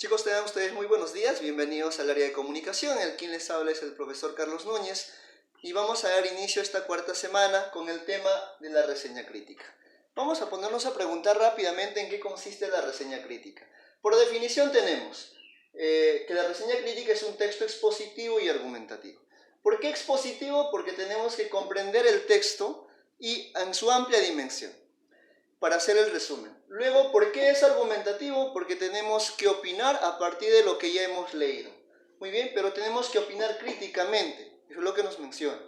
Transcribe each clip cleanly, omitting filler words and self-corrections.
Chicos, tengan ustedes muy buenos días, bienvenidos al área de comunicación. El quien les habla es el profesor Carlos Núñez y vamos a dar inicio a esta cuarta semana con el tema de la reseña crítica. Vamos a ponernos a preguntar rápidamente en qué consiste la reseña crítica. Por definición tenemos que la reseña crítica es un texto expositivo y argumentativo. ¿Por qué expositivo? Porque tenemos que comprender el texto y en su amplia dimensión para hacer el resumen. Luego, ¿por qué es argumentativo? Porque tenemos que opinar a partir de lo que ya hemos leído. Muy bien, pero tenemos que opinar críticamente. Eso es lo que nos menciona.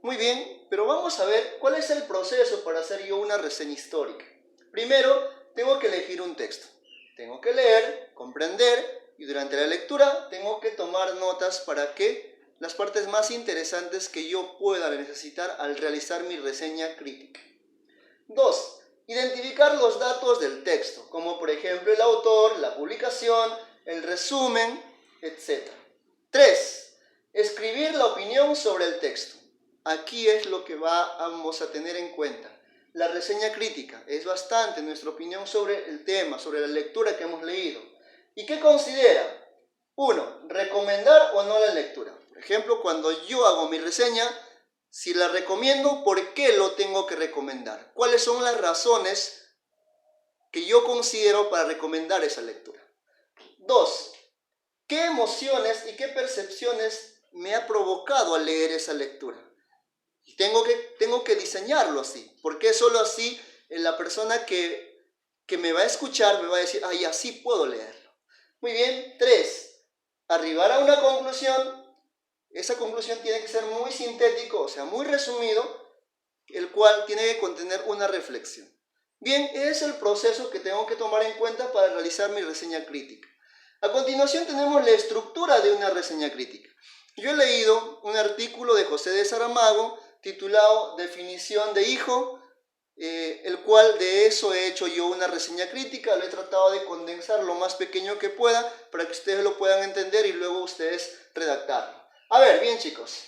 Muy bien, pero vamos a ver cuál es el proceso para hacer yo una reseña histórica. Primero, tengo que elegir un texto. Tengo que leer, comprender y durante la lectura tengo que tomar notas para que las partes más interesantes que yo pueda necesitar al realizar mi reseña crítica. 2. Identificar los datos del texto, como por ejemplo el autor, la publicación, el resumen, etc. 3. Escribir la opinión sobre el texto. Aquí es lo que vamos a tener en cuenta. La reseña crítica es bastante nuestra opinión sobre el tema, sobre la lectura que hemos leído. ¿Y qué considera? 1. Recomendar o no la lectura. Por ejemplo, cuando yo hago mi reseña, si la recomiendo, ¿por qué lo tengo que recomendar? ¿Cuáles son las razones que yo considero para recomendar esa lectura? 2. ¿Qué emociones y qué percepciones me ha provocado al leer esa lectura? Y tengo que diseñarlo así, porque solo así la persona que me va a escuchar me va a decir, ay, así puedo leerlo. Muy bien. 3. Arribar a una conclusión. Esa conclusión tiene que ser muy sintético, o sea, muy resumido, el cual tiene que contener una reflexión. Bien, es el proceso que tengo que tomar en cuenta para realizar mi reseña crítica. A continuación tenemos la estructura de una reseña crítica. Yo he leído un artículo de José de Saramago titulado Definición de hijo, el cual de eso he hecho yo una reseña crítica. Lo he tratado de condensar lo más pequeño que pueda para que ustedes lo puedan entender y luego ustedes redactarlo. A ver, bien chicos,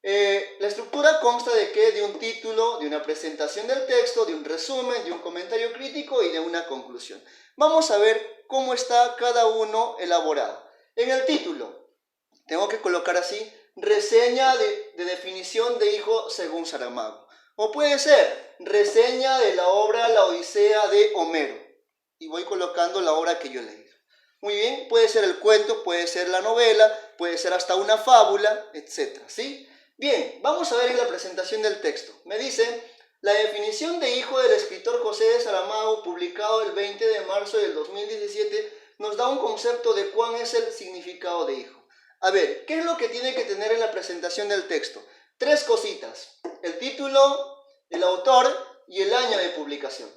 la estructura consta de ¿qué? De un título, de una presentación del texto, de un resumen, de un comentario crítico y de una conclusión. Vamos a ver cómo está cada uno elaborado. En el título, tengo que colocar así, reseña de definición de hijo según Saramago. O puede ser, reseña de la obra La Odisea de Homero. Y voy colocando la obra que yo he leído. Muy bien, puede ser el cuento, puede ser la novela, puede ser hasta una fábula, etc. ¿Sí? Bien, vamos a ver en la presentación del texto. Me dice, la definición de hijo del escritor José de Saramago, publicado el 20 de marzo del 2017, nos da un concepto de cuán es el significado de hijo. A ver, ¿qué es lo que tiene que tener en la presentación del texto? 3 cositas. El título, el autor y el año de publicación.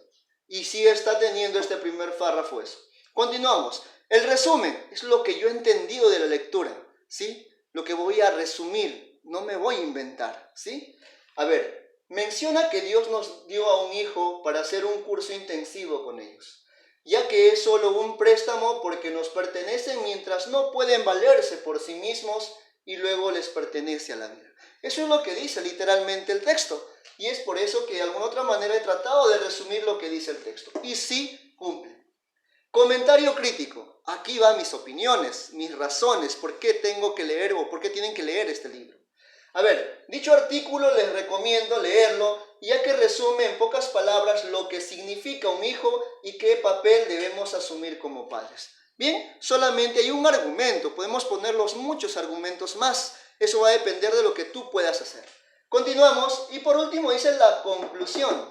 Y sí está teniendo este primer párrafo eso. Continuamos. El resumen es lo que yo he entendido de la lectura, ¿sí? Lo que voy a resumir, no me voy a inventar, ¿sí? A ver, menciona que Dios nos dio a un hijo para hacer un curso intensivo con ellos, ya que es solo un préstamo porque nos pertenecen mientras no pueden valerse por sí mismos y luego les pertenece a la vida. Eso es lo que dice literalmente el texto, y es por eso que de alguna otra manera he tratado de resumir lo que dice el texto, y sí cumple. Comentario crítico. Aquí van mis opiniones, mis razones, por qué tengo que leer o por qué tienen que leer este libro. A ver, dicho artículo les recomiendo leerlo, ya que resume en pocas palabras lo que significa un hijo y qué papel debemos asumir como padres. Bien, solamente hay un argumento, podemos ponerlos muchos argumentos más, eso va a depender de lo que tú puedas hacer. Continuamos y por último dice la conclusión.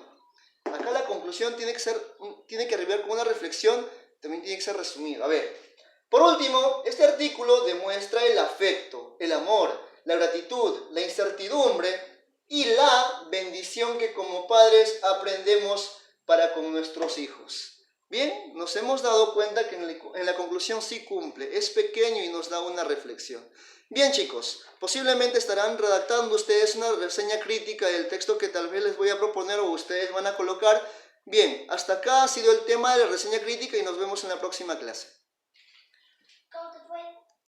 Acá la conclusión tiene que arribar con una reflexión, también tiene que ser resumido. A ver, por último, este artículo demuestra el afecto, el amor, la gratitud, la incertidumbre y la bendición que como padres aprendemos para con nuestros hijos. Bien, nos hemos dado cuenta que en la conclusión sí cumple, es pequeño y nos da una reflexión. Bien chicos, posiblemente estarán redactando ustedes una reseña crítica del texto que tal vez les voy a proponer o ustedes van a colocar. Bien, hasta acá ha sido el tema de la reseña crítica y nos vemos en la próxima clase.